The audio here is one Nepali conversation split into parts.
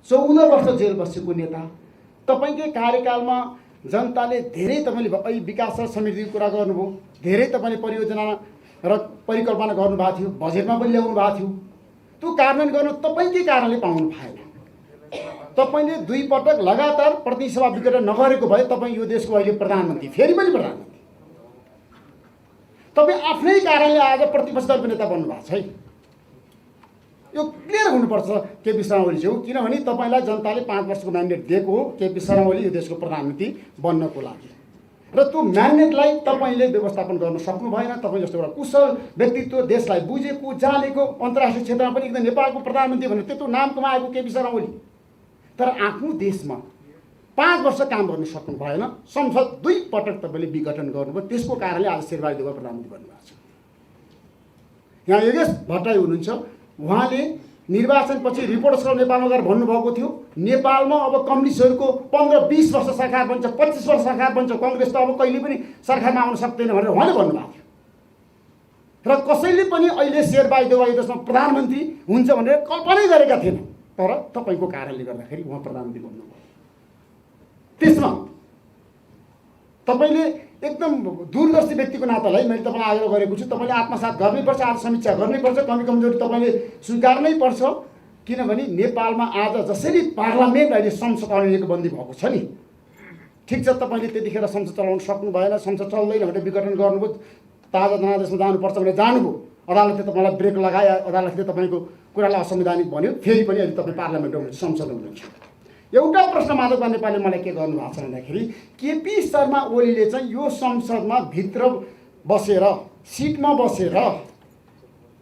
14 वर्ष जेल बसेको नेता, तपाईँकै कार्यकालमा जनताले धेरै तपाईँले अहिले विकास र समृद्धिको कुरा गर्नुभयो, धेरै तपाईँले परियोजना र परिकल्पना गर्नुभएको थियो, बजेटमा पनि ल्याउनु भएको थियो। त्यो कार्यान्वयन गर्न तपाईँकै कारणले पाउनु भएन। तपाईँले 2 पटक लगातार प्रतिनिधि सभा विघटन नगरेको भए तपाईँ यो देशको अहिले प्रधानमन्त्री, फेरि पनि प्रधानमन्त्री। तपाईँ आफ्नै कारणले आज प्रतिपक्ष दलको नेता बन्नु भएको छ है। यो क्लियर हुनुपर्छ केपी शर्मा ओलीज्यू, किनभने तपाईँलाई जनताले 5 वर्षको म्यान्डेट दिएको हो केपी शर्मा ओली यो देशको प्रधानमन्त्री बन्नको लागि, र त्यो म्यान्डेटलाई तपाईँले व्यवस्थापन गर्न सक्नु भएन। तपाईँ जस्तो एउटा कुशल व्यक्तित्व, देशलाई बुझेको जानेको, अन्तर्राष्ट्रिय क्षेत्रमा पनि एकदम नेपालको प्रधानमन्त्री भनेर त्यत्रो नाम कमाएको केपी शर्मा ओली, तर आफ्नो देशमा 5 वर्ष काम गर्न सक्नु भएन। संसद 2 पटक तपाईँले विघटन गर्नुभयो, त्यसको कारणले आज शेरबहादुर देउवा प्रधानमन्त्री बन्नुभएको छ। यहाँ योगेश भट्टराई हुनुहुन्छ, उहाँले निर्वाचनपछि रिपोर्ट स्कल नेपालमा गएर भन्नुभएको थियो नेपालमा अब कम्युनिस्टहरूको 15-20 वर्ष सरकार बन्छ, 25 वर्ष सरकार बन्छ, कङ्ग्रेस त अब कहिले पनि सरकारमा आउन सक्दैन भनेर उहाँले भन्नुभएको थियो। र कसैले पनि अहिले शेरबहादुर देउवा यो देशमा प्रधानमन्त्री हुन्छ भनेर कल्पनै गरेका थिएन, तर तपाईँको कारणले गर्दाखेरि उहाँ प्रधानमन्त्री बन्नुभयो। त्यसमा तपाईँले एकदम दूरदर्शी व्यक्तिको नातालाई मैले तपाईँलाई आग्रह गरेको छु, तपाईँले आत्मसात गर्नैपर्छ, आज समीक्षा गर्नैपर्छ, कमी कमजोरी तपाईँले स्वीकार्नै पर्छ। किनभने नेपालमा आज जसरी पार्लियामेन्ट अहिले संसद ऐनको बन्दी भएको छ नि, ठिक छ तपाईँले त्यतिखेर संसद चलाउन सक्नु भएन, संसद चल्दैन भनेर विघटन गर्नुभयो, ताजा जनादेशमा जानुपर्छ भनेर जानुभयो, अदालतले तपाईँलाई ब्रेक लगायो, अदालतले तपाईँको कुरालाई असंवैधानिक भन्यो, फेरि पनि अहिले तपाईँ पार्लियामेन्टमा हुनुहुन्छ, संसदमा हुनुहुन्छ। एउटा प्रश्न माधव नेपालले मलाई के गर्नुभएको छ भन्दाखेरि केपी शर्मा ओलीले चाहिँ यो संसदमा भित्र बसेर, सिटमा बसेर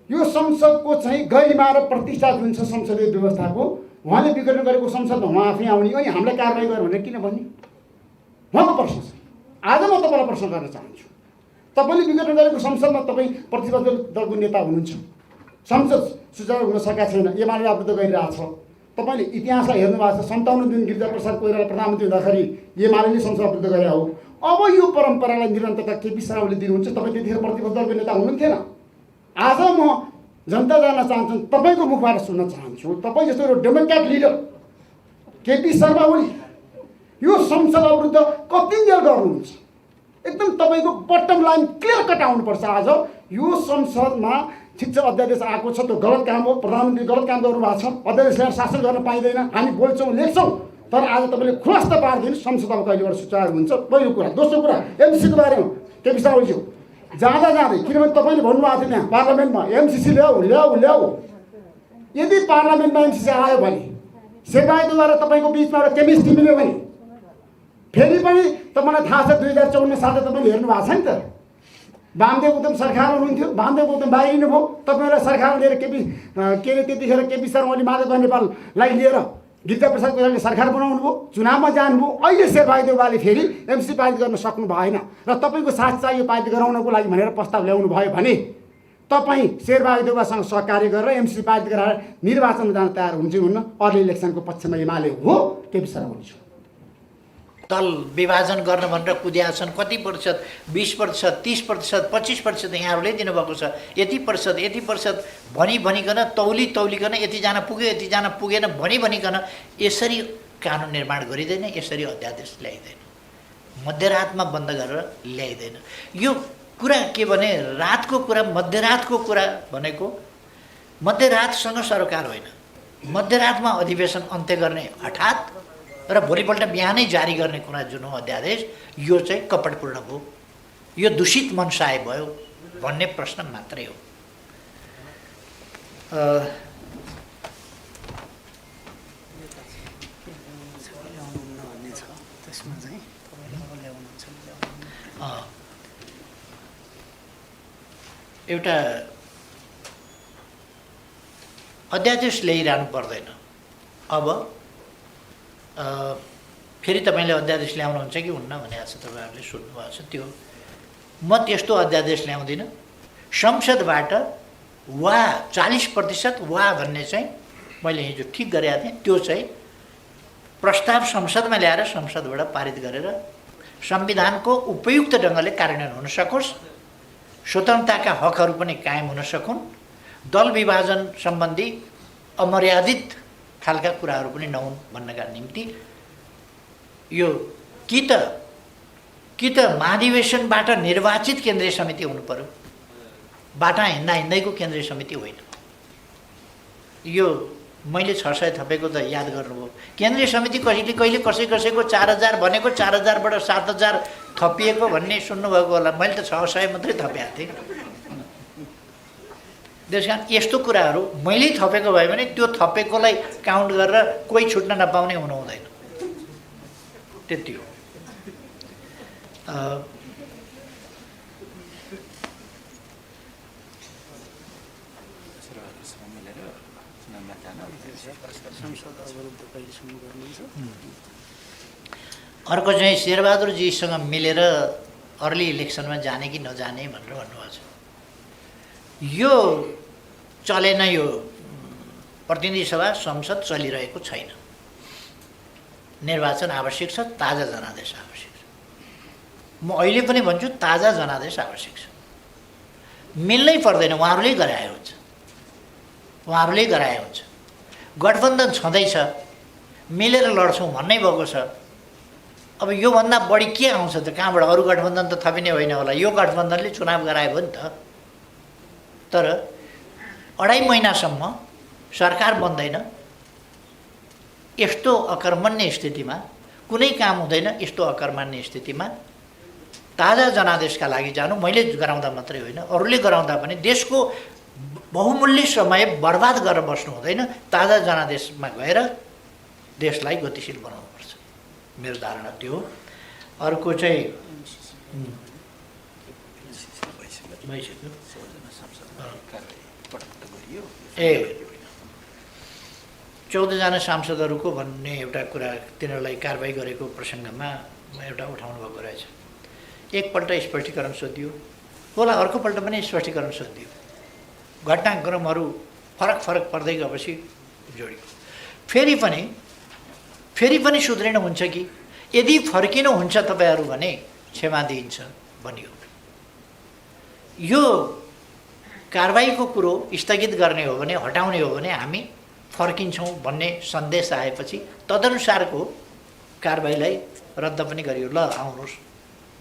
यो संसदको चाहिँ गरिमा र प्रतिष्ठा जुन छ संसदीय व्यवस्थाको, उहाँले विघटन गरेको संसदमा उहाँ आफै आउने, अनि हामीलाई कारबाही गर्यो भनेर किन भन्ने उहाँको प्रश्न छ। आज म तपाईँलाई प्रश्न गर्न चाहन्छु, तपाईँले विघटन गरेको संसदमा तपाईँ प्रतिपक्ष दलको नेता हुनुहुन्छ, संसद सुचारू हुन सकेका छैन, एमाले आफूले गरिरहेको छ। तपाईँले इतिहासलाई हेर्नु भएको छ, 57 दिन गिरिजाप्रसाद कोइराला प्रधानमन्त्री हुँदाखेरि एमाले नै संसद विरुद्ध गरे हो। अब यो परम्परालाई निरन्तरता केपी शर्मा ओलीले दिनुहुन्छ, तपाईँ त्यतिखेर प्रतिपक्ष दलको नेता हुनुहुन्थेन। आज म जनता जान्न चाहन्छु, तपाईँको मुखबाट सुन्न चाहन्छु, तपाईँ जस्तो एउटा डेमोक्रेट लिडर केपी शर्मा ओली यो संसद विरुद्ध कतिन्जेल गर्नुहुन्छ? एकदम तपाईँको बटम लाइन क्लियर कट आउनुपर्छ। आज यो संसदमा ठिक छ अध्यादेश आएको छ, त्यो गलत काम हो, प्रधानमन्त्री गलत काम गर्नुभएको छ, अध्यादेशलाई शासन गर्न पाइँदैन, हामी बोल्छौँ लेख्छौँ, तर आज तपाईँले खुलास्त पारिदिनु संसद अब कहिलेबाट सुचारू हुन्छ, पहिलो कुरा। दोस्रो कुरा एमसिसीको बारेमा केपी शर्मा ओलीज्यू जाँदै किनभने तपाईँले भन्नुभएको थियो त्यहाँ पार्लियामेन्टमा एमसिसी ल्याऊ, यदि पार्लियामेन्टमा एमसिसी आयो भने शेरबहादुरद्वारा तपाईँको बिचमा एउटा केमिस्ट्री मिल्यो भने फेरि पनि तपाईँलाई थाहा छ 2054 सालमा तपाईँले हेर्नु भएको छ नि त, वामदेव गौतम सरकार हुनुहुन्थ्यो, वामदेव गौतम बाहिरिनु भयो, तपाईँलाई सरकार लिएर के अरे त्यतिखेर केपी शर्मा ओली माधव नेपाललाई लिएर गिरिजाप्रसाद कोइरालाले सरकार बनाउनु भयो, चुनावमा जानुभयो। अहिले शेरबहादुर देउवाले फेरि एमसी पारित गर्न सक्नु भएन र तपाईँको साथ चाहियो पारित गराउनको लागि भनेर प्रस्ताव ल्याउनु भयो भने तपाईँ शेरबहादुर देउवासँग सहकार्य गरेर एमसी पारित गराएर निर्वाचनमा जान तयार हुन्छ हुन्न? अर्ली इलेक्सनको पक्षमा एमाले हो केपी शर्मा ओली दल विभाजन गर्न भनेर कुदिया छन्। कति प्रतिशत? 20%, 30%, 25% यहाँहरूले दिनुभएको छ। यति प्रतिशत भनिकन तौलिकन यतिजना पुग्यो यतिजना पुगेन भनिकन यसरी कानुन निर्माण गरिँदैन, यसरी अध्यादेश ल्याइँदैन, मध्यरातमा बन्द गरेर ल्याइँदैन। यो कुरा के भने रातको कुरा, मध्यरातको कुरा भनेको मध्यरातसँग सरकार होइन, मध्यरातमा अधिवेशन अन्त्य गर्ने हठात र भोलिपल्ट बिहानै जारी गर्ने कुरा जुन हो अध्यादेश, यो चाहिँ कपटपूर्ण भयो, यो दूषित मनसाय भयो भन्ने प्रश्न मात्रै हो। एउटा अध्यादेश ल्याइरहनु पर्दैन। अब फेरि तपाईँले अध्यादेश ल्याउनुहुन्छ कि हुन्न भनेको छ, तपाईँहरूले सोध्नुभएको छ। त्यो म त्यस्तो अध्यादेश ल्याउँदिनँ। संसदबाट वा 40% वा भन्ने चाहिँ मैले हिजो ठिक गरेका थिएँ, त्यो चाहिँ प्रस्ताव संसदमा ल्याएर संसदबाट पारित गरेर संविधानको उपयुक्त ढङ्गले कार्यान्वयन हुन सकोस्, स्वतन्त्रताका हकहरू पनि कायम हुन सकुन्, दल विभाजन सम्बन्धी अमर्यादित खालका कुराहरू पनि नहुन् भन्नका निम्ति यो कि त महाधिवेशनबाट निर्वाचित केन्द्रीय समिति हुनु पर्यो, बाटा हिँड्दैको केन्द्रीय समिति होइन। यो मैले 600 थपेको त याद गर्नुभयो। केन्द्रीय समिति कहिले कसैको 4000 भनेको 4000बाट 7000 थपिएको भन्ने सुन्नुभएको होला। मैले त 600 मात्रै थपेको थिएँ। त्यस कारण यस्तो कुराहरू मैले थपेको भयो भने त्यो थपेकोलाई काउन्ट गरेर कोही छुट्न नपाउने हुनु हुँदैन। त्यति हो। अर्को चाहिँ शेरबहादुरजीसँग मिलेर अर्ली इलेक्सनमा जाने कि नजाने भनेर भन्नुभएको छ। यो चलेन। यो प्रतिनिधि सभा संसद चलिरहेको छैन। निर्वाचन आवश्यक छ, ताजा जनादेश आवश्यक छ। म अहिले पनि भन्छु ताजा जनादेश आवश्यक छ। मिल्नै पर्दैन, उहाँहरूले गराए हुन्छ, उहाँहरूले गराए हुन्छ। गठबन्धन छँदैछ, मिलेर लड्छौँ भन्नै भएको छ। अब योभन्दा बढी के आउँछ त? कहाँबाट? अरू गठबन्धन त थपिने होइन होला। यो गठबन्धनले चुनाव गरायो नि त। तर 2.5 महिनासम्म सरकार बन्दैन। यस्तो अकर्मण्य स्थितिमा, कुनै काम हुँदैन, यस्तो अकर्मण्य स्थितिमा ताजा जनादेशका लागि जानु, मैले गराउँदा मात्रै होइन, अरूले गराउँदा पनि देशको बहुमूल्य समय बर्बाद गरेर बस्नु हुँदैन। ताजा जनादेशमा गएर देशलाई गतिशील बनाउनुपर्छ। मेरो धारणा त्यो हो। अर्को चाहिँ ए 14 जना सांसदहरूको भन्ने एउटा कुरा, तिनीहरूलाई कारबाही गरेको प्रसङ्गमा एउटा उठाउनु भएको रहेछ। एकपल्ट स्पष्टीकरण सोधियो होला, अर्कोपल्ट पनि स्पष्टीकरण सोधियो। घटनाक्रमहरू फरक पर्दै गएपछि जोडियो। फेरि पनि सुध्रिनु हुन्छ कि यदि फर्किनु हुन्छ तपाईँहरू भने क्षमा दिइन्छ भनियो। यो कारबाहीको कुरो स्थगित गर्ने हो भने, हटाउने हो भने हामी फर्किन्छौँ भन्ने सन्देश आएपछि तदनुसारको कारबाहीलाई रद्द पनि गरियो। ल आउनुहोस्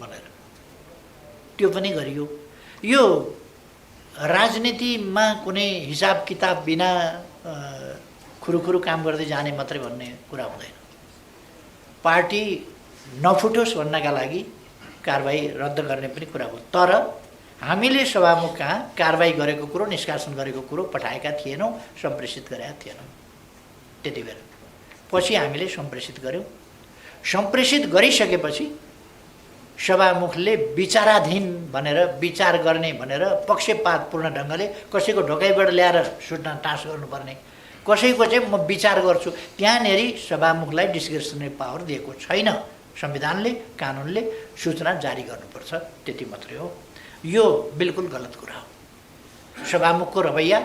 भनेर त्यो पनि गरियो। यो राजनीतिमा कुनै हिसाब किताब बिना खुरुखुरु काम गर्दै जाने मात्रै भन्ने कुरा हुँदैन। पार्टी नफुटोस् भन्नका लागि कारबाही रद्द गर्ने पनि कुरा हो। तर हामीले सभामुख कहाँ कारबाही गरेको कुरो, निष्कासन गरेको कुरो पठाएका थिएनौँ, सम्प्रेषित गरेका थिएनौँ त्यति बेला। पछि हामीले सम्प्रेषित गऱ्यौँ। सम्प्रेषित गरिसकेपछि सभामुखले विचाराधीन भनेर, विचार गर्ने भनेर पक्षपातपूर्ण ढङ्गले कसैको ढोकाइबाट ल्याएर सुट्न टाँस गर्नुपर्ने, कसैको चाहिँ म विचार गर्छु, त्यहाँनेरि सभामुखलाई डिस्क्रिप्सनरी पावर दिएको छैन। संविधानले, कानुनले सूचना जारी गर्नुपर्छ, त्यति मात्रै हो। यो बिल्कुल गलत कुरा हो। सभामुखको रवैया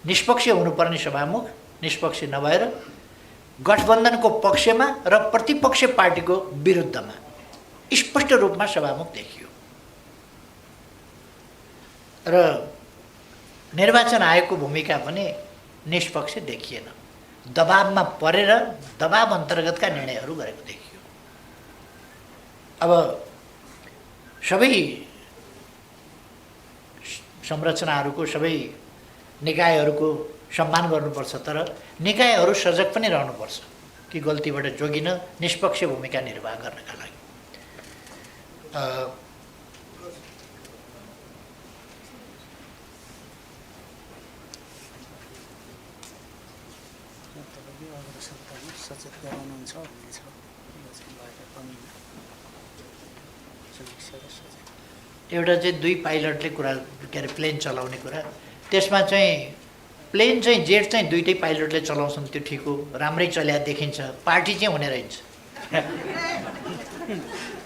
निष्पक्ष हुनुपर्ने सभामुख निष्पक्ष नभएर गठबन्धनको पक्षमा र प्रतिपक्ष पार्टीको विरुद्धमा स्पष्ट रूपमा सभामुख देखियो। र निर्वाचन आयोगको भूमिका पनि निष्पक्ष देखिएन। दबावमा परेर दबाव अन्तर्गतका निर्णयहरू गरेको देखियो। अब सबै संरचनाहरूको, सबै निकायहरूको सम्मान गर्नुपर्छ, तर निकायहरू सजग पनि रहनुपर्छ कि गल्तीबाट जोगिन निष्पक्ष भूमिका निर्वाह गर्नका लागि। एउटा चाहिँ 2 पाइलटले कुरा, के अरे प्लेन चलाउने कुरा, त्यसमा चाहिँ प्लेन चाहिँ जेट चाहिँ 2टै पाइलटले चलाउँछन्, त्यो ठिक हो, राम्रै चल्या देखिन्छ। पार्टी चाहिँ हुने रहन्छ,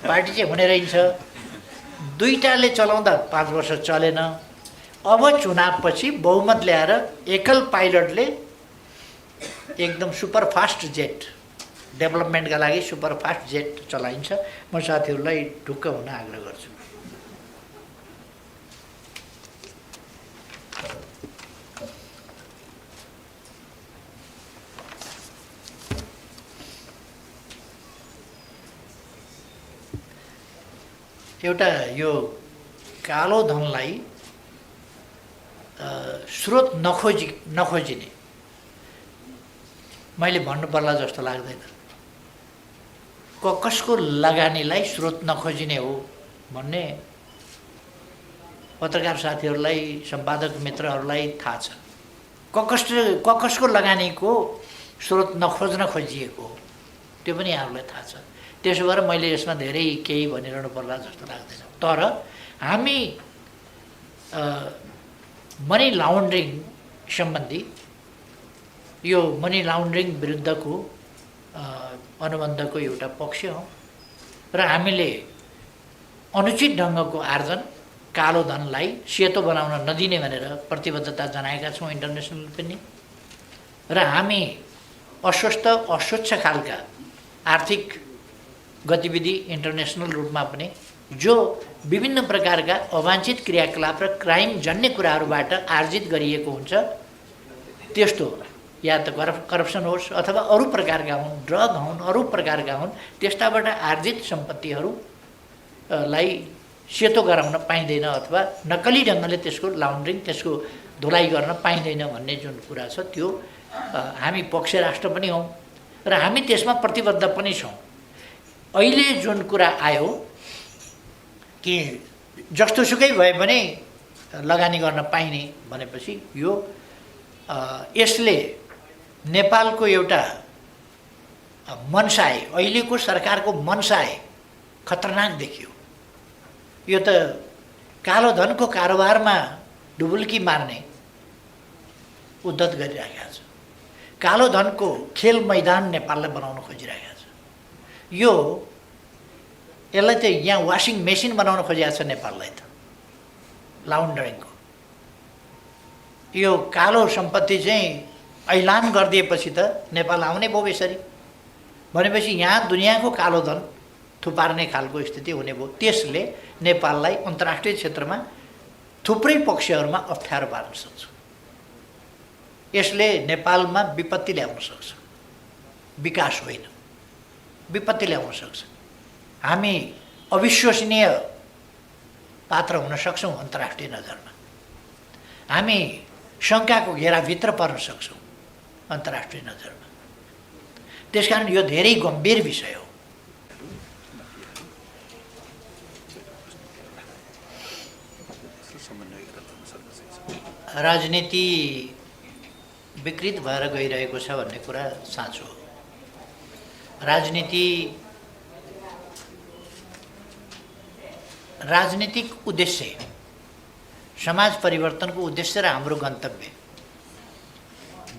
पार्टी चाहिँ हुने रहन्छ। 2टाले चलाउँदा 5 वर्ष चलेन। अब चुनावपछि बहुमत ल्याएर एकल पाइलटले एकदम सुपरफास्ट जेट, डेभलपमेन्टका लागि सुपरफास्ट जेट चलाइन्छ। म साथीहरूलाई ढुक्क हुन आग्रह गर्छु। एउटा यो कालो धनलाई स्रोत नखोजिने मैले भन्नु पर्ला जस्तो लाग्दैन। कसको लगानीलाई स्रोत नखोजिने हो भन्ने पत्रकार साथीहरूलाई, सम्पादक मित्रहरूलाई थाहा छ। कसको लगानीको स्रोत नखोज्न खोजिएको हो त्यो पनि यहाँहरूलाई थाहा छ। त्यसो भएर मैले यसमा धेरै केही भनिरहनु पर्ला जस्तो लाग्दैन। तर हामी मनी लाउन्ड्रिङ सम्बन्धी यो मनी लाउन्ड्रिङ विरुद्धको अनुबन्धको एउटा पक्ष हो र हामीले अनुचित ढङ्गको आर्जन, कालो धनलाई सेतो बनाउन नदिने भनेर प्रतिबद्धता जनाएका छौँ इन्टरनेसनल पनि। र हामी अस्वच्छ खालका आर्थिक गतिविधि इन्टरनेसनल रूपमा पनि जो विभिन्न प्रकारका अवांछित क्रियाकलाप र क्राइम जन्य कुराहरूबाट आर्जित गरिएको हुन्छ, त्यस्तो या त करप्सन होस् अथवा अरू प्रकारका हुन्, ड्रग हुन्, अरू प्रकारका हुन्, त्यस्ताबाट आर्जित सम्पत्तिहरूलाई सेतो गराउन पाइँदैन अथवा नक्कली ढङ्गले त्यसको लाउन्ड्रिङ, त्यसको धुलाइ गर्न पाइँदैन भन्ने जुन कुरा छ त्यो हामी पक्ष राष्ट्र पनि हौँ र हामी त्यसमा प्रतिबद्ध पनि छौँ। अहिले जुन कुरा आयो कि जस्तोसुकै भए पनि लगानी गर्न पाइने भनेपछि यो यसले नेपालको एउटा मनसाय, अहिलेको सरकारको मनसाय खतरनाक देखियो। यो त कालो धनको कारोबारमा डुबुल्की मार्ने उद्धत गरिरहेका छ। कालो धनको खेल मैदान नेपाललाई बनाउन खोजिरहेका छ। यसलाई त यहाँ वासिङ मेसिन बनाउन खोजिएको छ नेपाललाई त लाउन्ड्रिङको। यो कालो सम्पत्ति चाहिँ ऐलान गरिदिएपछि त नेपाल आउने भयो यसरी भनेपछि यहाँ दुनियाँको कालो धन थुपार्ने खालको स्थिति हुने भयो। त्यसले नेपाललाई अन्तर्राष्ट्रिय क्षेत्रमा थुप्रै पक्षहरूमा अप्ठ्यारो पार्न सक्छ। यसले नेपालमा विपत्ति ल्याउन सक्छ, विकास होइन, विपत्ति ल्याउन सक्छ। हामी अविश्वसनीय पात्र हुन सक्छौँ अन्तर्राष्ट्रिय नजरमा। हामी शङ्काको घेराभित्र पर्न सक्छौँ अन्तर्राष्ट्रिय नजरमा। त्यसकारण यो धेरै गम्भीर विषय हो। राजनीति विकृत भएर गइरहेको छ भन्ने कुरा साँचो हो। राजनीतिक उद्देश्य, समाज परिवर्तनको उद्देश्य र हाम्रो गन्तव्य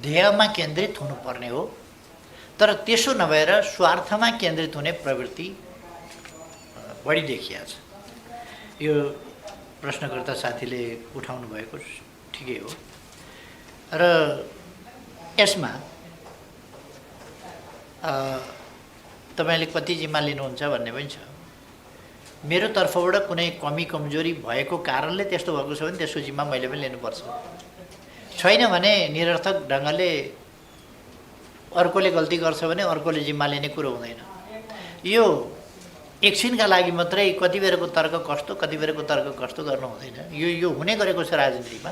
ध्येयमा केन्द्रित हुनुपर्ने हो। तर त्यसो नभएर स्वार्थमा केन्द्रित हुने प्रवृत्ति बढी देखिया छ। यो प्रश्नकर्ता साथीले उठाउनु भएको ठिकै हो र यसमा तपाईँले कति जिम्मा लिनुहुन्छ भन्ने पनि छ। मेरो तर्फबाट कुनै कमी कमजोरी भएको कारणले त्यस्तो भएको छ भने त्यसको जिम्मा मैले पनि लिनुपर्छ। छैन भने निरर्थक ढङ्गले अर्कोले गल्ती गर्छ भने अर्कोले जिम्मा लिने कुरो हुँदैन। यो एकछिनका लागि मात्रै कति बेरको तर्क कस्तो, कति बेरको तर्क कस्तो गर्नु हुँदैन। यो हुने गरेको छ राजनीतिमा,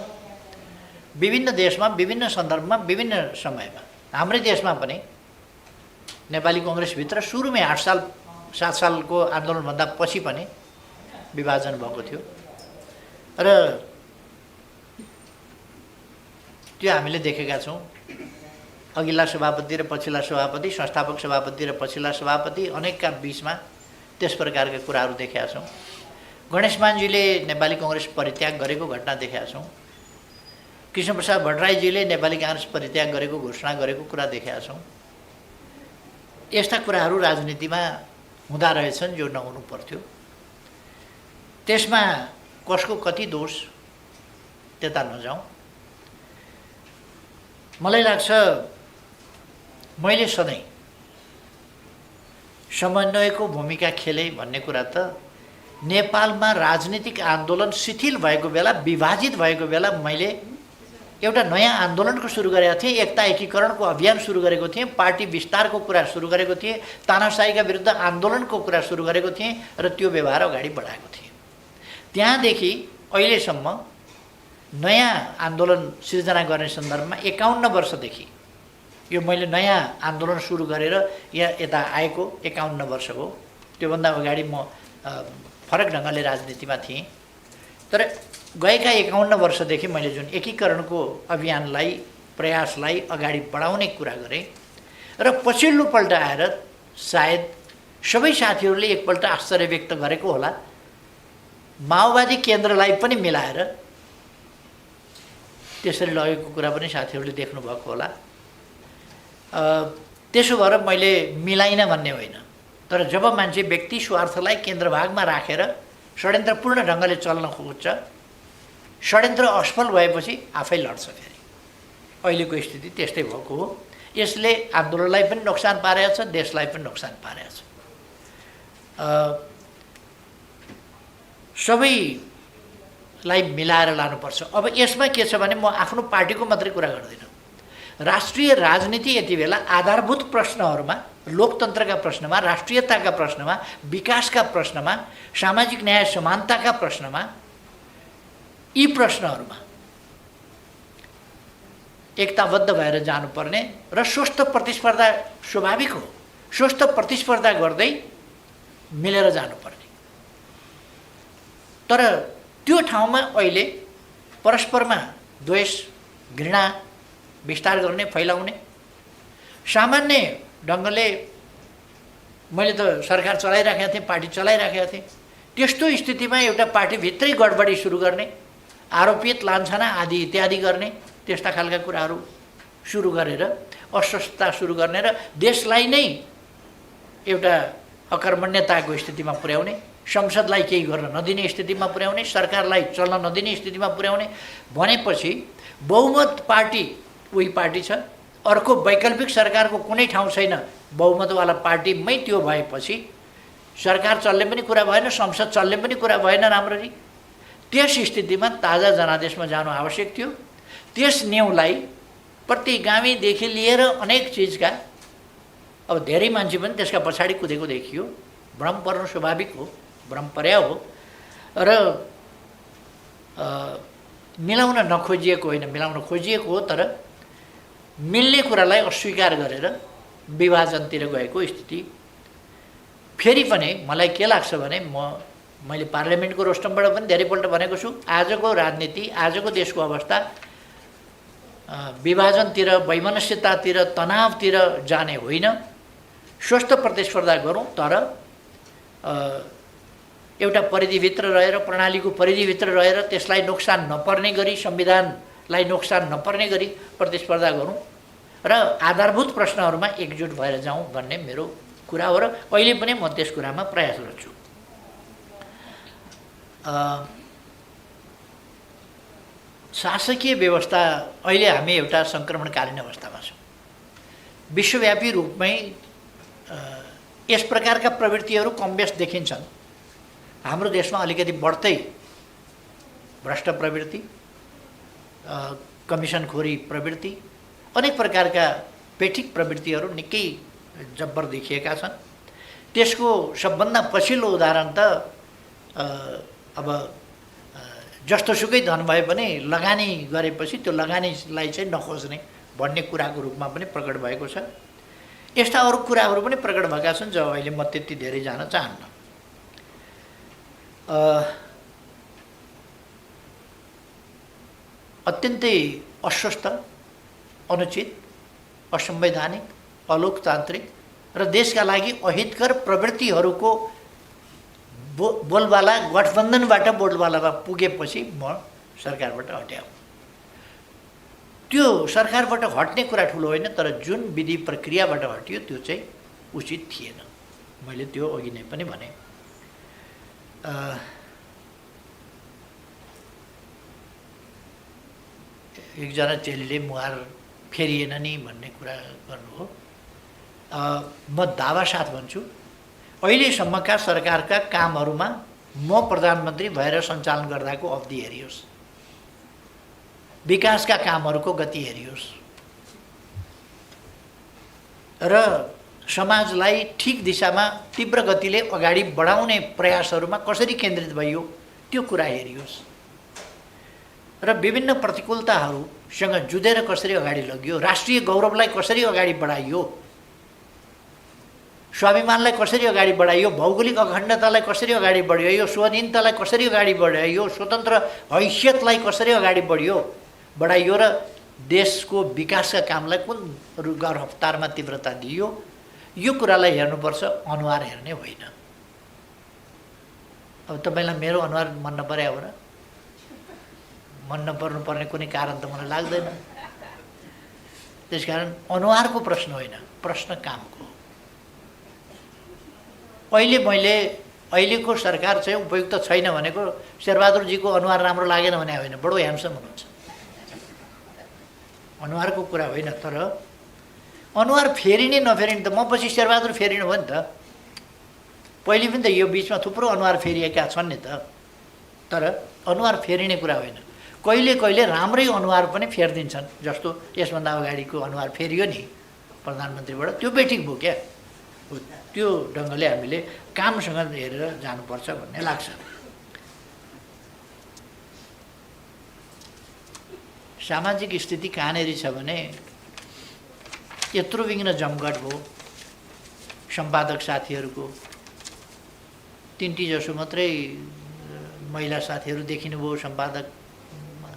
विभिन्न देशमा, विभिन्न सन्दर्भमा, विभिन्न समयमा। हाम्रै देशमा पनि नेपाली कङ्ग्रेसभित्र सुरुमै 7 सालको आन्दोलनभन्दा पछि पनि विभाजन भएको थियो र त्यो हामीले देखेका छौँ। अघिल्ला सभापति र पछिल्ला सभापति, संस्थापक सभापति र पछिल्ला सभापति अनेकका बिचमा त्यस प्रकारका कुराहरू देखेका छौँ। गणेशमानजीले नेपाली कङ्ग्रेस परित्याग गरेको घटना देखेका छौँ। कृष्णप्रसाद भट्टराईजीले नेपाली काङ्ग्रेस परित्याग गरेको घोषणा गरेको कुरा देखेका छौँ। यस्ता कुराहरू राजनीतिमा हुँदा रहेछन् जो नहुनु पर्थ्यो। त्यसमा कसको कति दोष त्यता नजाउँ। मलाई लाग्छ मैले सधैँ समन्वयको भूमिका खेले भन्ने कुरा त नेपालमा राजनीतिक आन्दोलन शिथिल भएको बेला, विभाजित भएको बेला मैले एउटा नयाँ आन्दोलनको सुरु गरेका थिएँ, एकता एकीकरणको अभियान सुरु गरेको थिएँ, पार्टी विस्तारको कुरा सुरु गरेको थिएँ, तानाशाहीका विरुद्ध आन्दोलनको कुरा सुरु गरेको थिएँ र त्यो व्यवहार अगाडि बढाएको थिएँ। त्यहाँदेखि अहिलेसम्म नयाँ आन्दोलन सिर्जना गर्ने सन्दर्भमा 51 वर्षदेखि, यो मैले नयाँ आन्दोलन सुरु गरेर यता आएको 51 वर्ष हो। त्योभन्दा अगाडि म फरक ढङ्गले राजनीतिमा थिएँ। तर गएका 51 वर्षदेखि मैले जुन एकीकरणको अभियानलाई, प्रयासलाई अगाडि बढाउने कुरा गरेँ र पछिल्लोपल्ट आएर सायद सबै साथीहरूले एकपल्ट आश्चर्य व्यक्त गरेको होला, माओवादी केन्द्रलाई पनि मिलाएर त्यसरी लगेको कुरा पनि साथीहरूले देख्नुभएको होला। त्यसो भएर मैले मिलाइनँ भन्ने होइन, तर जब मान्छे व्यक्ति स्वार्थलाई केन्द्रभागमा राखेर षड्यन्त्रपूर्ण ढङ्गले चल्न खोज्छ, षड्यन्त्र असफल भएपछि आफै लड्छ। फेरि अहिलेको स्थिति त्यस्तै भएको हो। यसले आन्दोलनलाई पनि नोक्सान पारेको छ, देशलाई पनि नोक्सान पारेको छ। सबैलाई मिलाएर लानुपर्छ। अब यसमा के छ भने म आफ्नो पार्टीको मात्रै कुरा गर्दिनँ। राष्ट्रिय राजनीति यति बेला आधारभूत प्रश्नहरूमा, लोकतन्त्रका प्रश्नमा, राष्ट्रियताका प्रश्नमा, विकासका प्रश्नमा, सामाजिक न्याय समानताका प्रश्नमा, यी प्रश्नहरूमा एकताबद्ध भएर जानुपर्ने र स्वस्थ प्रतिस्पर्धा स्वाभाविक हो। स्वस्थ प्रतिस्पर्धा गर्दै मिलेर जानुपर्ने। तर त्यो ठाउँमा अहिले परस्परमा द्वेष, घृणा विस्तार गर्ने, फैलाउने, सामान्य ढङ्गले मैले त सरकार चलाइराखेको थिएँ, पार्टी चलाइराखेको थिएँ, त्यस्तो स्थितिमा एउटा पार्टीभित्रै गडबडी सुरु गर्ने, आरोपित लान्छना आदि इत्यादि गर्ने, त्यस्ता खालका कुराहरू सुरु गरेर अस्वस्थता सुरु गर्ने र देशलाई नै एउटा अकर्मण्यताको स्थितिमा पुर्याउने, संसदलाई केही गर्न नदिने स्थितिमा पुर्याउने, सरकारलाई चल्न नदिने स्थितिमा पुर्याउने भनेपछि बहुमत पार्टी उही पार्टी छ, अर्को वैकल्पिक सरकारको कुनै ठाउँ छैन, बहुमतवाला पार्टीमै त्यो भएपछि सरकार चल्ने पनि कुरा भएन, संसद चल्ने पनि कुरा भएन राम्ररी। त्यस स्थितिमा ताजा जनादेशमा जानु आवश्यक थियो। त्यस न्यूलाई प्रति गामीदेखि लिएर अनेक चिजका, अब धेरै मान्छे पनि त्यसका पछाडि कुदेको देखियो। भ्रम पर्नु स्वाभाविक हो, भ्रम पर्या हो र मिलाउन नखोजिएको होइन, मिलाउन खोजिएको हो, तर मिल्ने कुरालाई अस्वीकार गरेर विभाजनतिर गएको स्थिति। फेरि पनि मलाई के लाग्छ भने मैले पार्लियामेन्टको रोस्टमबाट पनि धेरैपल्ट भनेको छु, आजको राजनीति, आजको देशको अवस्था विभाजनतिर, वैमनस्यतातिर, तनावतिर जाने होइन। स्वस्थ प्रतिस्पर्धा गरौँ, तर एउटा परिधिभित्र रहेर, प्रणालीको परिधिभित्र रहेर, त्यसलाई नोक्सान नपर्ने गरी, संविधानलाई नोक्सान नपर्ने गरी प्रतिस्पर्धा गरौँ र आधारभूत प्रश्नहरूमा एकजुट भएर जाउँ भन्ने मेरो कुरा हो र अहिले पनि म त्यस कुरामा प्रयासरत छु। शासकीय व्यवस्था अहिले हामी एउटा सङ्क्रमणकालीन अवस्थामा छौँ। विश्वव्यापी रूपमै यस प्रकारका प्रवृत्तिहरू कमबेस देखिन्छन्। हाम्रो देशमा अलिकति बढ्दै भ्रष्ट प्रवृत्ति, कमिसनखोरी प्रवृत्ति, अनेक प्रकारका पेठिक प्रवृत्तिहरू निकै जब्बर देखिएका छन्। त्यसको सबभन्दा पछिल्लो उदाहरण त अब जस्तोसुकै धन भए पनि लगानी गरेपछि त्यो लगानीलाई चाहिँ नखोज्ने भन्ने कुराको रूपमा पनि प्रकट भएको छ। यस्ता अरू कुराहरू पनि प्रकट भएका छन् जो अहिले म त्यति धेरै जान चाहन्न। अत्यन्तै अस्वस्थ, अनुचित, असंवैधानिक, अलोकतान्त्रिक र देशका लागि अहितकर प्रवृत्तिहरूको बोलबाला गठबन्धनबाट बोलबालामा पुगेपछि म सरकारबाट हट्याउँ। त्यो सरकारबाट हट्ने कुरा ठुलो होइन, तर जुन विधि प्रक्रियाबाट हटियो त्यो चाहिँ उचित थिएन। मैले त्यो अघि नै पनि भने। एकजना चेलीले मुहार फेरिएन नि भन्ने कुरा गर्नु हो। म दावा साथ भन्छु, अहिलेसम्मका सरकारका कामहरूमा म प्रधानमन्त्री भएर सञ्चालन गर्दाको अवधि हेरियोस्, विकासका कामहरूको गति हेरियोस् र समाजलाई ठिक दिशामा तीव्र गतिले अगाडि बढाउने प्रयासहरूमा कसरी केन्द्रित भइयो त्यो कुरा हेरियोस् र विभिन्न प्रतिकूलताहरूसँग जुधेर कसरी अगाडि लगियो, राष्ट्रिय गौरवलाई कसरी अगाडि बढाइयो, स्वाभिमानलाई कसरी अगाडि बढाइयो, भौगोलिक अखण्डतालाई कसरी अगाडि बढाइयो, स्वाधीनतालाई कसरी अगाडि बढाइयो, स्वतन्त्र हैसियतलाई कसरी अगाडि बढाइयो र देशको विकासका कामलाई कुन रफ्तारमा तीव्रता दियो, यो कुरालाई हेर्नुपर्छ, अनुहार हेर्ने होइन। अब तपाईँलाई मेरो अनुहार मन नपर्या हो र? मन नपर्नुपर्ने कुनै कारण त मलाई लाग्दैन। त्यसकारण अनुहारको प्रश्न होइन, प्रश्न कामको। अहिलेको सरकार चाहिँ उपयुक्त छैन भनेको शेरबहादुरजीको अनुहार राम्रो लागेन भने होइन, बडो ह्यान्डसम हुनुहुन्छ, अनुहारको कुरा होइन। तर अनुहार फेरिने नफेरिने त म पछि शेरबहादुर फेरिनु हो नि त। पहिले पनि त यो बिचमा थुप्रो अनुहार फेरिएका छन् नि त। तर अनुहार फेरिने कुरा होइन, कहिले कहिले राम्रै अनुहार पनि फेरिदिन्छन्। जस्तो यसभन्दा अगाडिको अनुहार फेरियो नि प्रधानमन्त्रीबाट, त्यो बेठिक भयो क्या। त्यो ढङ्गले हामीले कामसँग हेरेर जानुपर्छ भन्ने लाग्छ। सामाजिक स्थिति कहाँनेरि छ भने यत्रो बिघ्न जमघट भयो सम्पादक साथीहरूको, 3टी जसो मात्रै महिला साथीहरू देखिनुभयो सम्पादकमा।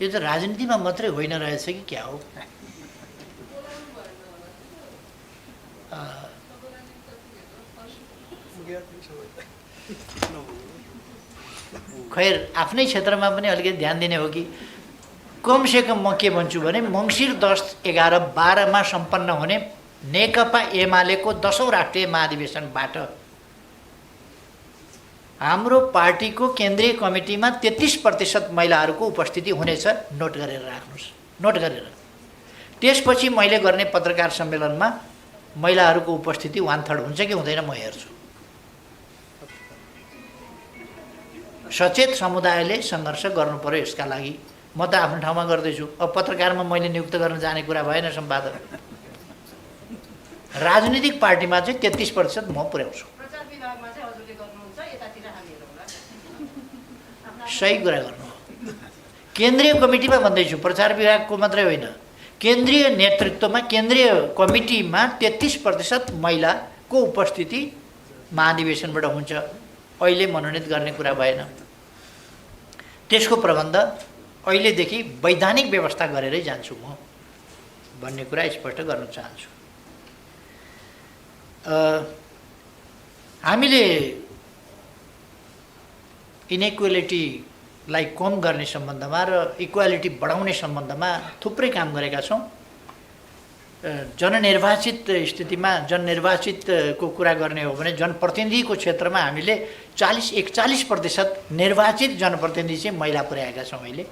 यो त राजनीतिमा मात्रै होइन रहेछ कि क्या हो? खैर आफ्नै क्षेत्रमा पनि अलिकति ध्यान दिने हो कि कमसेकम म के भन्छु भने मङ्सिर 10, 11, 12मा सम्पन्न हुने नेकपा एमालेको 10औं राष्ट्रिय महाधिवेशनबाट हाम्रो पार्टीको केन्द्रीय कमिटीमा 33% महिलाहरूको उपस्थिति हुनेछ। नोट गरेर राख्नुहोस्, नोट गरेर। त्यसपछि मैले गर्ने पत्रकार सम्मेलनमा महिलाहरूको उपस्थिति 1/3 हुन्छ कि हुँदैन म हेर्छु। सचेत समुदायले सङ्घर्ष गर्नु पर्यो यसका लागि। म त आफ्नो ठाउँमा गर्दैछु। अब पत्रकारमा मैले नियुक्त गर्न जाने कुरा भएन सम्पादक। राजनीतिक पार्टीमा चाहिँ 33% म पुर्याउँछु। सही कुरा गर्नु। केन्द्रीय कमिटीमा भन्दैछु, प्रचार विभागको मात्रै होइन, केन्द्रीय नेतृत्वमा केन्द्रीय कमिटीमा 33% महिलाको उपस्थिति महाधिवेशनबाट हुन्छ। अहिले मनोनित गर्ने कुरा भएन। त्यसको प्रबन्ध अहिलेदेखि वैधानिक व्यवस्था गरेरै जान्छु म भन्ने कुरा स्पष्ट गर्न चाहन्छु। हामीले इनइक्वालिटीलाई कम गर्ने सम्बन्धमा र इक्वालिटी बढाउने सम्बन्धमा थुप्रै काम गरेका छौँ। जननिर्वाचित स्थितिमा जननिर्वाचितको कुरा गर्ने हो भने जनप्रतिनिधिको क्षेत्रमा हामीले 41% निर्वाचित जनप्रतिनिधि चाहिँ महिला पुर्याएका छौँ अहिले।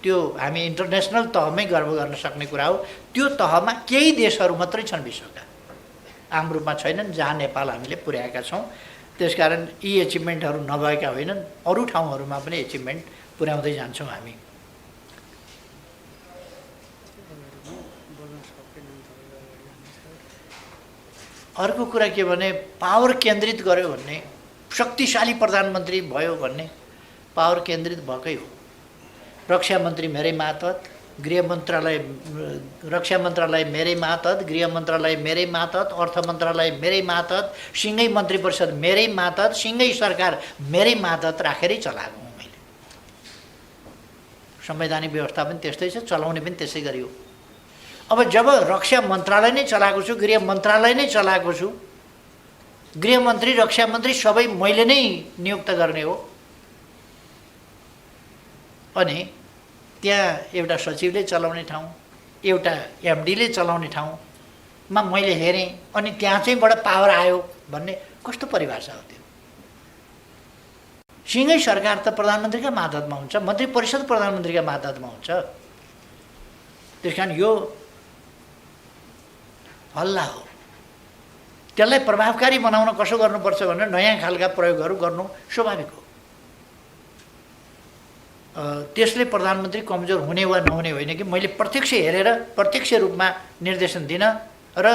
त्यो हामी इन्टरनेसनल तहमै गर्व गर्न सक्ने कुरा हो। त्यो तहमा केही देशहरू मात्रै छन् विश्वका, आम रूपमा छैनन्, जहाँ नेपाल हामीले पुर्याएका छौँ। त्यसकारण यी एचिभमेन्टहरू नभएका होइनन्, अरू ठाउँहरूमा पनि एचिभमेन्ट पुर्याउँदै जान्छौँ हामी। अर्को कुरा के भने पावर केन्द्रित गर्यो भन्ने, शक्तिशाली प्रधानमन्त्री भयो भन्ने पावर केन्द्रित भएकै हो। रक्षा मन्त्री मेरै मातहत, रक्षा मन्त्रालय मेरै मातहत, गृह मन्त्रालय मेरै मातहत, अर्थ मन्त्रालय मेरै मातहत, सिँगै मन्त्री परिषद मेरै मातहत, सिँगै सरकार मेरै मातहत राखेरै चलाएको हुँ मैले। संवैधानिक व्यवस्था पनि त्यस्तै छ, चलाउने पनि त्यसै गरी हो। अब जब रक्षा मन्त्रालय नै चलाएको छु, गृह मन्त्रालय नै चलाएको छु, गृह मन्त्री रक्षा मन्त्री सबै मैले नै नियुक्त गर्ने हो, अनि त्यहाँ एउटा सचिवले चलाउने ठाउँ, एउटा एमडीले चलाउने ठाउँमा मैले हेरेँ, अनि त्यहाँ चाहिँ बडा पावर आयो भन्ने कस्तो परिभाषा हो त्यो? सिँगै सरकार त प्रधानमन्त्रीका मातहतमा हुन्छ, मन्त्री परिषद प्रधानमन्त्रीका मातहतमा हुन्छ। त्यस कारण यो हल्ला हो। त्यसलाई प्रभावकारी बनाउन कसो गर्नुपर्छ भनेर नयाँ खालका प्रयोगहरू गर्नु स्वाभाविक हो। त्यसले प्रधानमन्त्री कमजोर हुने वा नहुने होइन कि मैले प्रत्यक्ष हेरेर प्रत्यक्ष रूपमा निर्देशन दिन र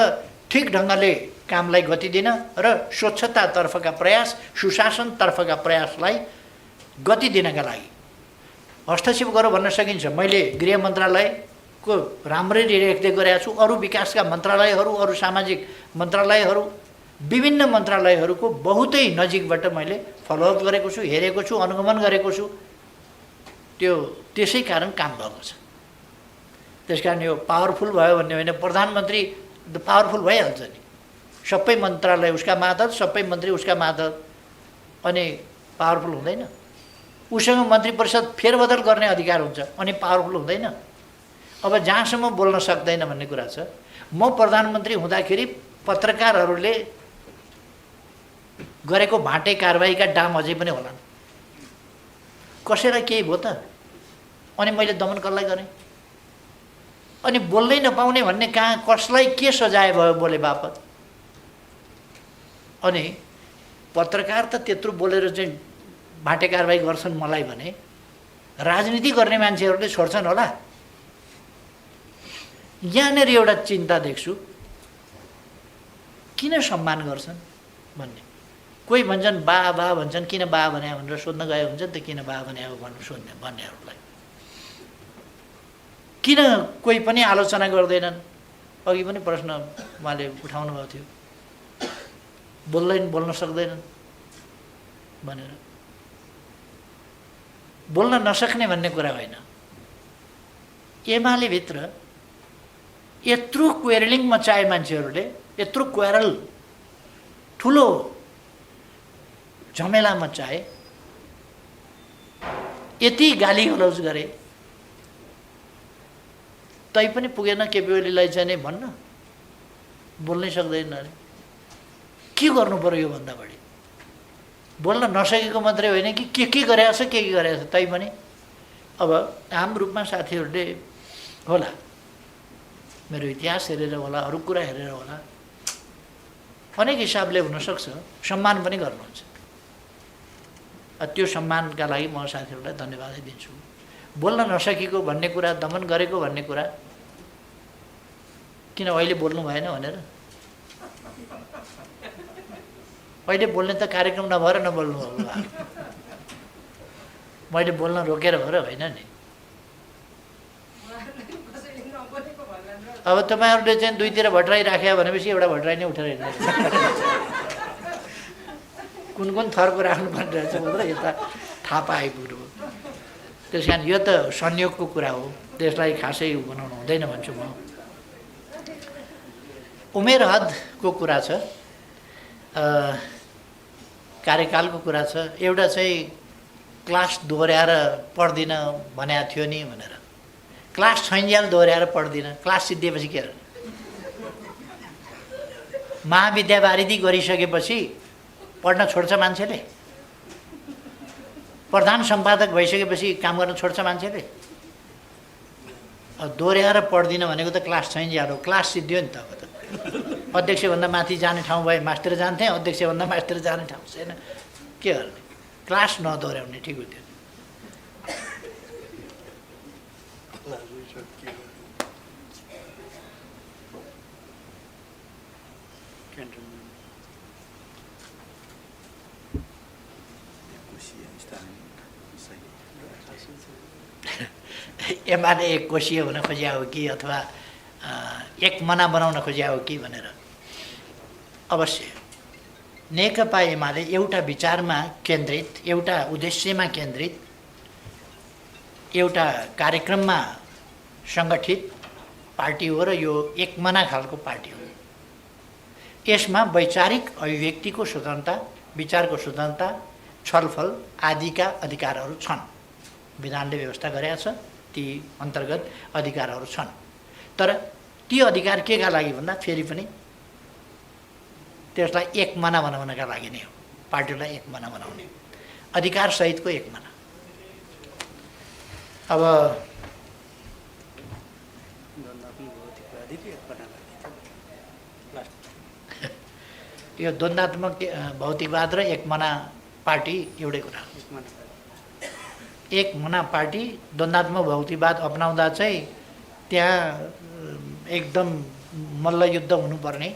ठिक ढङ्गले कामलाई गति दिन र स्वच्छतातर्फका प्रयास सुशासनतर्फका प्रयासलाई गति दिनका लागि हस्तक्षेप गर भन्न सकिन्छ। मैले गृह मन्त्रालयको राम्ररी रेखदेख गरेको छु। अरू विकासका मन्त्रालयहरू अरू सामाजिक मन्त्रालयहरू विभिन्न मन्त्रालयहरूको बहुतै नजिकबाट मैले फलोअप गरेको छु, हेरेको छु, अनुगमन गरेको छु। त्यसै कारण काम भएको छ। त्यसकारण यो पावरफुल भयो भन्ने होइन, प्रधानमन्त्री त पावरफुल भइहाल्छ नि। सबै मन्त्रालय उसका मातहत, सबै मन्त्री उसका मातहत, अनि पावरफुल हुँदैन। उसँग मन्त्री परिषद फेरबदल गर्ने अधिकार हुन्छ अनि पावरफुल हुँदैन। अब जहाँसम्म बोल्न सक्दैन भन्ने कुरा छ। म प्रधानमन्त्री हुँदाखेरि पत्रकारहरूले गरेको भाटे कारबाहीका डाम अझै पनि होलान्। कसैलाई केही भयो त? अनि मैले दमन कसलाई गरेँ? अनि बोल्नै नपाउने भन्ने कहाँ कसलाई के सजाय भयो बोले बापत? अनि पत्रकार त त्यत्रो बोलेर चाहिँ भाटे कारबाही गर्छन् मलाई भने राजनीति गर्ने मान्छेहरूले छोड्छन् होला। यहाँनिर एउटा चिन्ता देख्छु, किन सम्मान गर्छन् भन्ने। कोही भन्छन् बा भन्छन्, किन बा भने भनेर सोध्न गए हुन्छ नि त, किन बा भने हो भन्नेहरूलाई किन कोही पनि आलोचना गर्दैनन्? अघि पनि प्रश्न उहाँले उठाउनु भएको थियो, बोल्न सक्दैनन् भनेर। बोल्न नसक्ने भन्ने कुरा होइन। एमाले भित्र यत्रो क्वेरलिङ मचाए मान्छेहरूले, यत्रो क्वेरल ठुलो झमेला मचाए, यति गाली गलौज गरे, तै पनि पुगेन केपी ओलीलाई चाहिँ नै भन्न बोल्नै सक्दैन अरे। के गर्नु पर्यो योभन्दा बढी? बोल्न नसकेको मात्रै होइन कि के गरेको छ, के गरेको छ। तै पनि अब आम रूपमा साथीहरूले होला, मेरो इतिहास हेरेर होला, अरू कुरा हेरेर होला, अनेक हिसाबले हुनसक्छ सम्मान पनि गर्नुहुन्छ। त्यो सम्मानका लागि म साथीहरूलाई धन्यवादै दिन्छु। बोल्न नसकेको भन्ने कुरा, दमन गरेको भन्ने कुरा, किन अहिले बोल्नु भएन भनेर? अहिले बोल्ने त कार्यक्रम नभएर नबोल्नु हो। मैले बोल्न रोकेर भएर होइन नि। अब तपाईँहरूले चाहिँ दुईतिर भट्टराई राख्यो भनेपछि एउटा भट्टराई नै उठेर हिँड्नु। कुन कुन थरको राख्नुपर्ने रहेछ भनेर यता थाहा पाएपुग्नु। त्यस कारण यो त संयोगको कुरा हो, त्यसलाई खासै बनाउनु हुँदैन भन्छु म। उमेर हदको कुरा छ, कार्यकालको कुरा छ। एउटा चाहिँ क्लास दोहोऱ्याएर पढ्दिन भनेको थियो नि भनेर। क्लास छैन्जेल दोहोऱ्याएर पढ्दिन, क्लास सिद्धिएपछि के गर्ने? महाविद्यावारिधि गरिसकेपछि पढ्न छोड्छ मान्छेले? प्रधान सम्पादक भइसकेपछि काम गर्न छोड्छ मान्छेले? दोहोऱ्याएर पढ्दिन भनेको त क्लास छैन्जेल हो। क्लास सिद्धियो नि त। अब त अध्यक्षभन्दा माथि जाने ठाउँ भए मास्टर जान्थे, अध्यक्षभन्दा मास्टर जाने ठाउँ छैन, के गर्ने? क्लास नदोहोऱ्याउने ठिक हुन्थ्यो। एमाले एक कोशीय हुन खोजिया हो कि अथवा एक मना बनाउन खोजिया हो कि भनेर? अवश्य नेकपा एमाले एउटा विचारमा केन्द्रित, एउटा उद्देश्यमा केन्द्रित, एउटा कार्यक्रममा सङ्गठित पार्टी हो र यो एक मना खालको पार्टी हो। यसमा वैचारिक अभिव्यक्तिको स्वतन्त्रता, विचारको स्वतन्त्रता, छलफल आदिका अधिकारहरू छन्। विधानले व्यवस्था गरेका छ, ती अन्तर्गत अधिकारहरू छन्। तर ती अधिकार केका लागि भन्दा फेरि पनि त्यसलाई एक मना बनाउनका लागि नै हो। पार्टीलाई एक मना बनाउने अधिकार सहितको एक मना। अब यो द्वन्द्वात्मक भौतिकवाद र एक मना पार्टी एउटै कुरा। एक मुना पार्टी द्वन्द्वात्मक भौतिकवाद अपनाउँदा चाहिँ त्यहाँ एकदम मल्लयुद्ध हुनुपर्ने,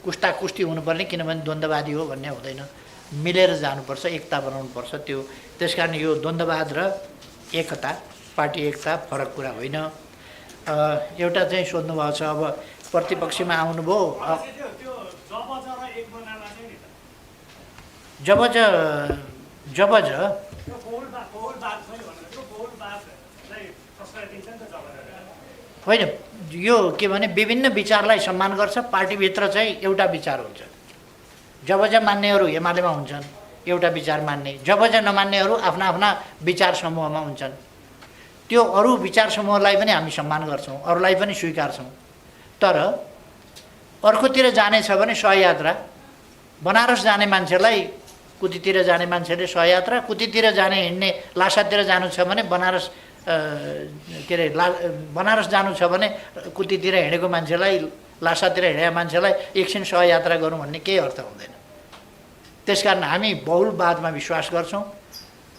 कुस्टाकुस्ती हुनुपर्ने, किनभने द्वन्द्ववादी हो भन्ने हुँदैन। मिलेर जानुपर्छ, एकता बनाउनुपर्छ। त्यो त्यसकारण यो द्वन्द्ववाद र एकता, पार्टी एकता फरक कुरा होइन। एउटा चाहिँ सोध्नुभएको छ, अब प्रतिपक्षमा आउनुभयो, जबज होइन, यो के भने विभिन्न विचारलाई सम्मान गर्छ। पार्टीभित्र चाहिँ एउटा विचार हुन्छ। जबज मान्नेहरू एमालेमा हुन्छन्, एउटा विचार मान्ने, जबज नमान्नेहरू आफ्ना आफ्ना विचार समूहमा हुन्छन्। त्यो अरू विचार समूहलाई पनि हामी सम्मान गर्छौँ, अरूलाई पनि स्वीकार्छौँ। तर अर्कोतिर जाने छ भने सहयात्रा, बनारस जाने मान्छेलाई कुतीतिर जाने मान्छेले सहयात्रा, कुतीतिर जाने हिँड्ने लासातिर जानु छ भने बनारस के अरे बनारस जानु छ भने कुतीतिर हिँडेको मान्छेलाई, लासातिर हिँडेको मान्छेलाई एकछिन सहयात्रा गरौँ भन्ने केही अर्थ हुँदैन। त्यसकारण हामी बहुलवादमा विश्वास गर्छौँ,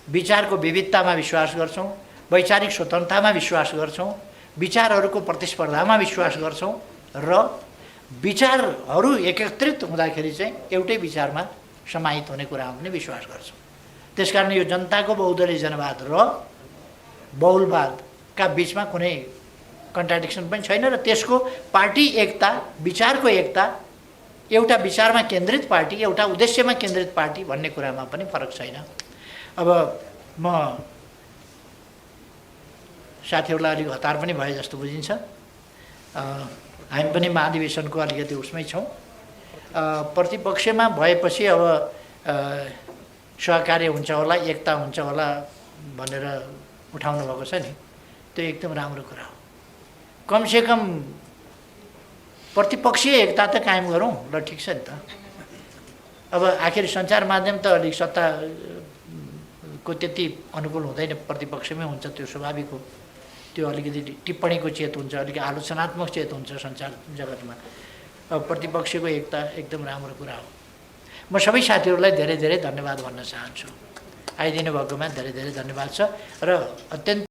विचारको विविधतामा विश्वास गर्छौँ, वैचारिक स्वतन्त्रतामा विश्वास गर्छौँ, विचारहरूको प्रतिस्पर्धामा विश्वास गर्छौँ र विचारहरू एकत्रित हुँदाखेरि चाहिँ एउटै विचारमा समाहित हुने कुरामा पनि विश्वास गर्छौँ। त्यसकारण यो जनताको बहुदलीय जनवाद र बहुलवादका बिचमा कुनै कन्ट्राडिक्सन पनि छैन र त्यसको पार्टी एकता, विचारको एकता, एउटा विचारमा केन्द्रित पार्टी, एउटा उद्देश्यमा केन्द्रित पार्टी भन्ने कुरामा पनि फरक छैन। अब म साथीहरूलाई अलिक हतार पनि भए जस्तो बुझिन्छ। हामी पनि महाधिवेशनको अलिकति उसमै छौँ। प्रतिपक्षमा भएपछि अब सहकार्य हुन्छ होला, एकता हुन्छ होला भनेर उठाउनु भएको छ नि, त्यो एकदम राम्रो कुरा हो। कमसेकम प्रतिपक्षीय एकता त कायम गरौँ, ल ठिक छ नि त। अब आखिर सञ्चार माध्यम त अलिक सत्ताको त्यति अनुकूल हुँदैन, प्रतिपक्षमै हुन्छ, त्यो स्वाभाविक हो। त्यो अलिकति टिप्पणीको चेत हुन्छ, अलिक आलोचनात्मक चेत हुन्छ सञ्चार जगतमा। अब प्रतिपक्षको एकता एकदम राम्रो कुरा हो। म सबै साथीहरूलाई धेरै धेरै धन्यवाद भन्न चाहन्छु। आइदिनु भएकोमा धेरै धेरै धन्यवाद छ र अत्यन्त